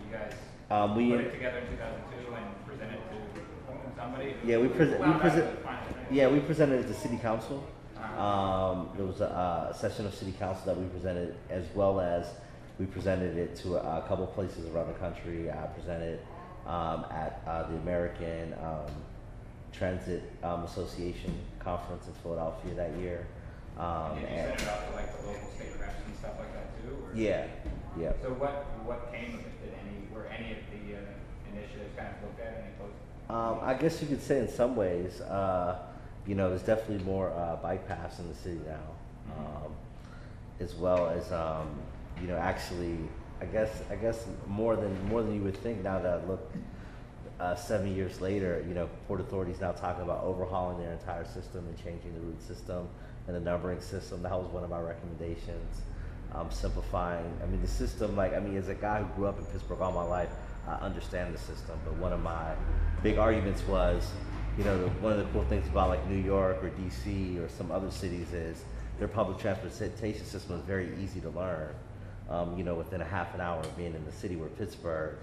you guys We put it together in 2002 and present it to somebody? Yeah, we presented it to City Council. There was a session of City Council that we presented, as well as we presented it to a couple places around the country. I presented at the American Transit Association conference in Philadelphia that year. Did you send it out to like the local state reps and stuff like that too? Or? Yeah, yeah. So what came of it? Were any of the initiatives kind of looked at? Any close? I guess you could say in some ways, there's definitely more bike paths in the city now, as well as actually, I guess more than you would think. Now that I look 7 years later, Port Authority is now talking about overhauling their entire system and changing the route system and the numbering system. That was one of my recommendations. Simplifying. I mean, the system. As a guy who grew up in Pittsburgh all my life, I understand the system. But one of my big arguments was, one of the cool things about like New York or DC or some other cities is their public transportation system is very easy to learn. Within a half an hour of being in the city, where Pittsburgh,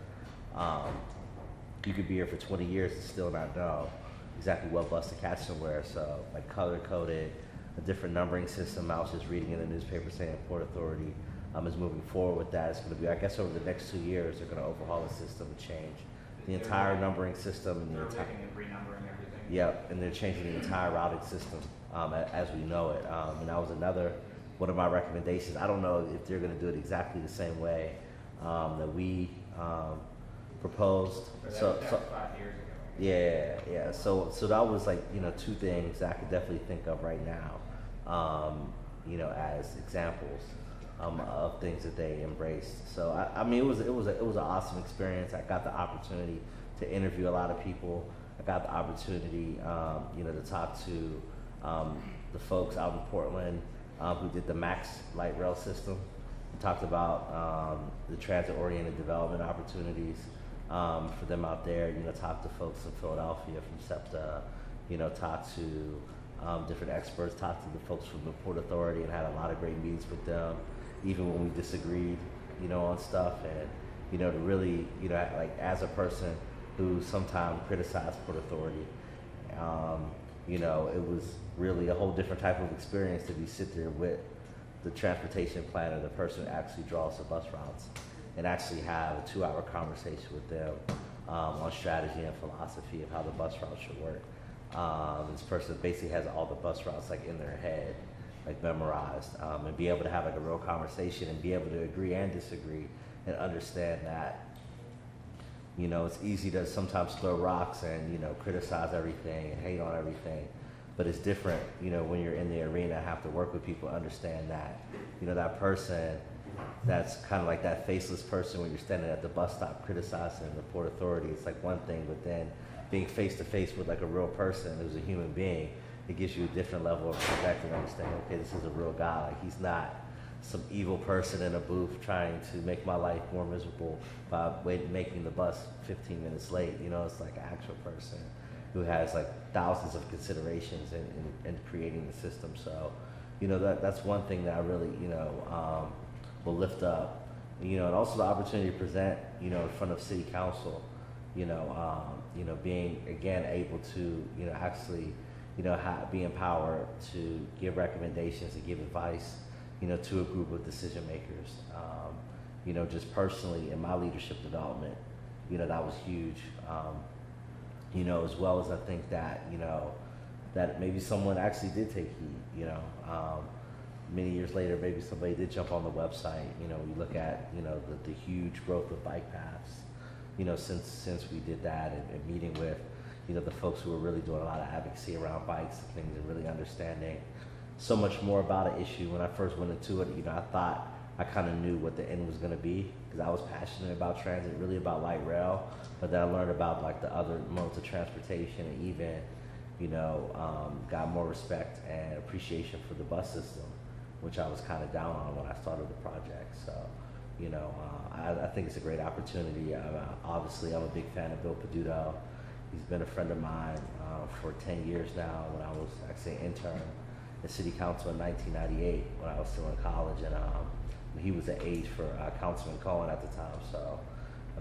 you could be here for 20 years and still not know exactly what bus to catch somewhere. So like color coded, a different numbering system. I was just reading in the newspaper saying Port Authority is moving forward with that. It's going to be, I guess, over the next 2 years, they're going to overhaul the system and change the entire numbering system and the entire renumbering everything. Yep, and they're changing the entire routing system as we know it. And that was another one of my recommendations. I don't know if they're going to do it exactly the same way that we proposed. So that was 5 years ago. Yeah. So that was like two things I could definitely think of right now, as examples of things that they embraced. So it was an awesome experience. I got the opportunity to interview a lot of people. I got the opportunity, to talk to the folks out in Portland who did the Max light rail system. We talked about the transit-oriented development opportunities for them out there. Talk to folks in Philadelphia from SEPTA. Talk to different experts. Talk to the folks from the Port Authority, and had a lot of great meetings with them, even when we disagreed, on stuff. And to really, like as a person who sometimes criticized Port Authority, it was really a whole different type of experience to be sit there with the transportation planner, the person who actually draws the bus routes, and actually have a 2-hour conversation with them on strategy and philosophy of how the bus route should work. This person basically has all the bus routes like in their head, like memorized, and be able to have like a real conversation and be able to agree and disagree and understand that, it's easy to sometimes throw rocks and, criticize everything and hate on everything. But it's different, when you're in the arena, have to work with people, understand that, that person that's kind of like that faceless person when you're standing at the bus stop criticizing the Port Authority. It's like one thing, but then being face to face with like a real person who's a human being, it gives you a different level of perspective and understanding, okay, this is a real guy. Like he's not some evil person in a booth trying to make my life more miserable by making the bus 15 minutes late. It's like an actual person who has like thousands of considerations in creating the system. So, that's one thing that I really, will lift up. And also the opportunity to present, in front of City Council, being again able to, actually, be empowered to give recommendations and give advice, to a group of decision makers. Just personally in my leadership development, that was huge. As well as I think that, that maybe someone actually did take heed, many years later, maybe somebody did jump on the website. We look at, the huge growth of bike paths, since we did that and meeting with, the folks who were really doing a lot of advocacy around bikes and things and really understanding so much more about an issue. When I first went into it, I thought I kind of knew what the end was going to be because I was passionate about transit, really about light rail, but then I learned about like the other modes of transportation and even, got more respect and appreciation for the bus system, which I was kind of down on when I started the project. So, I think it's a great opportunity. Obviously, I'm a big fan of Bill Peduto. He's been a friend of mine for 10 years now. When I was actually an intern at City Council in 1998, when I was still in college, and he was the age for Councilman Cohen at the time. So,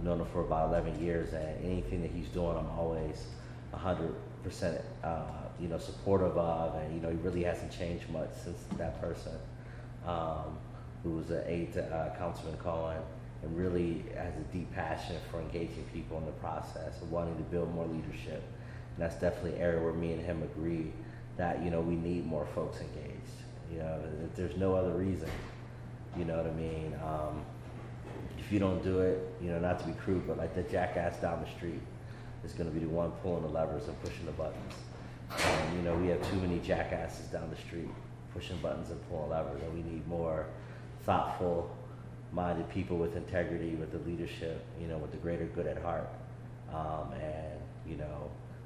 known him for about 11 years, and anything that he's doing, I'm always 100%, supportive of, and he really hasn't changed much since that person, who was an aide to Councilman Cohen, and really has a deep passion for engaging people in the process and wanting to build more leadership. And that's definitely an area where me and him agree that we need more folks engaged. If there's no other reason, you know what I mean. If you don't do it, not to be crude, but like the jackass down the street is going to be the one pulling the levers and pushing the buttons. And, we have too many jackasses down the street pushing buttons and pulling levers, and we need more thoughtful minded people with integrity, with the leadership, with the greater good at heart.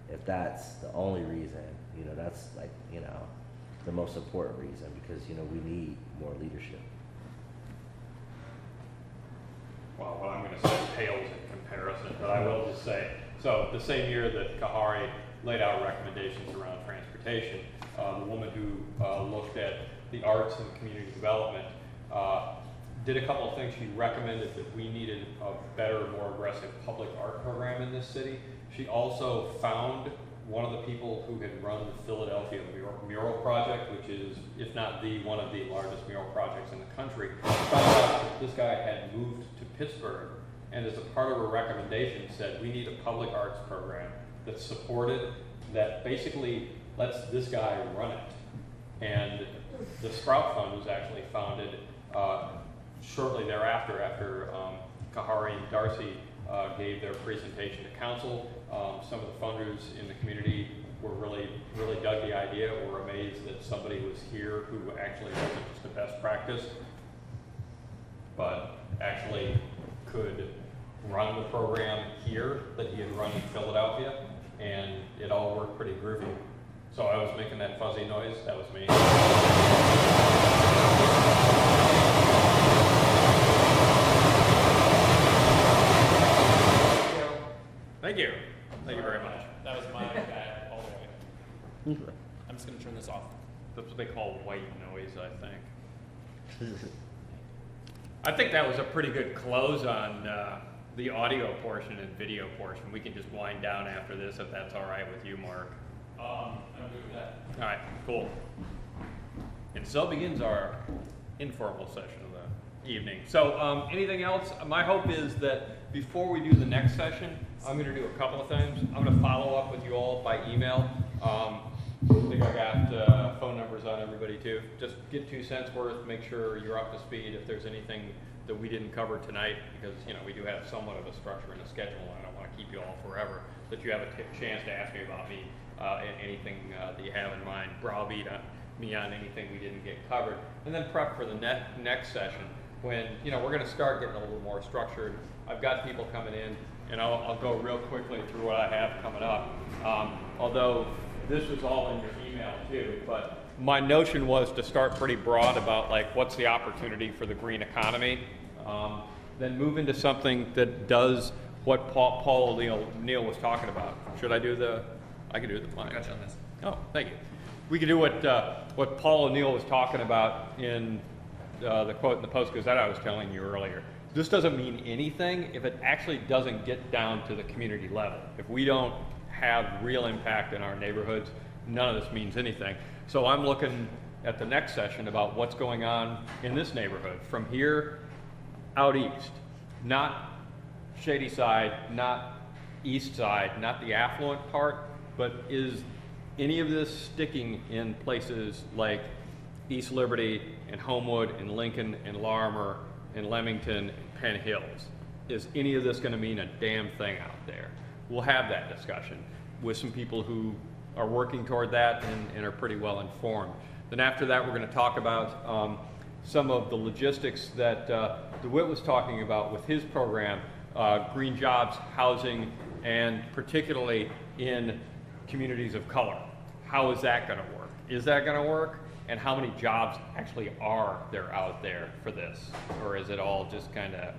If that's the only reason, that's like, the most important reason, because, we need more leadership. Well, what I'm going to say pales in comparison, but I will just say, so the same year that Kahari laid out recommendations around transportation, the woman who looked at the arts and community development did a couple of things. She recommended that we needed a better, more aggressive public art program in this city. She also found one of the people who had run the Philadelphia mural project, which is, if not one of the largest mural projects in the country. Found out that this guy had moved to Pittsburgh, and as a part of her recommendation said, we need a public arts program that's supported, that basically lets this guy run it. And the Sprout Fund was actually founded shortly thereafter, after Kahari and Darcy gave their presentation to council. Some of the funders in the community were really dug the idea, were amazed that somebody was here who actually wasn't just a best practice, but actually could run the program here that he had run in Philadelphia, and it all worked pretty groovy. So I was making that fuzzy noise, that was me. Thank you. Thank you very much. That was my bad all the way. I'm just going to turn this off. That's what they call white noise, I think. I think that was a pretty good close on the audio portion and video portion. We can just wind down after this if that's all right with you, Mark. I'm good with that. All right, cool. And so begins our informal session of the evening. So anything else? My hope is that before we do the next session, I'm going to do a couple of things. I'm going to follow up with you all by email. I think I got phone numbers on everybody too. Just get 2 cents worth, make sure you're up to speed if there's anything that we didn't cover tonight, because we do have somewhat of a structure and a schedule, and I don't want to keep you all forever, that you have a chance to ask me about me, anything that you have in mind, browbeat me on anything we didn't get covered, and then prep for the next session when we're going to start getting a little more structured. I've got people coming in, and I'll go real quickly through what I have coming up. Although this was all in your email too, but my notion was to start pretty broad about like what's the opportunity for the green economy, then move into something that does what Paul O'Neill was talking about. Should I do I can do the plan. I got you on this. Oh, thank you. We can do what Paul O'Neill was talking about in the quote in the Post-Gazette I was telling you earlier. This doesn't mean anything if it actually doesn't get down to the community level. If we don't have real impact in our neighborhoods, none of this means anything. So I'm looking at the next session about what's going on in this neighborhood from here out east, not Shady Side, not East Side, not the affluent part, but is any of this sticking in places like East Liberty and Homewood and Lincoln and Larimer and Leamington and Penn Hills? Is any of this going to mean a damn thing out there? We'll have that discussion with some people who are working toward that and are pretty well informed. Then after that, we're going to talk about some of the logistics that DeWitt was talking about with his program, green jobs, housing, and particularly in communities of color. How is that going to work? Is that going to work? And how many jobs actually are there out there for this? Or is it all just kind of,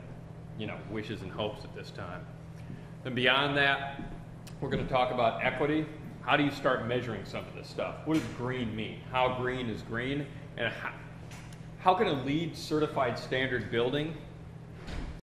wishes and hopes at this time? Then beyond that, we're going to talk about equity. How do you start measuring some of this stuff? What does green mean? How green is green? And how can a LEED certified standard building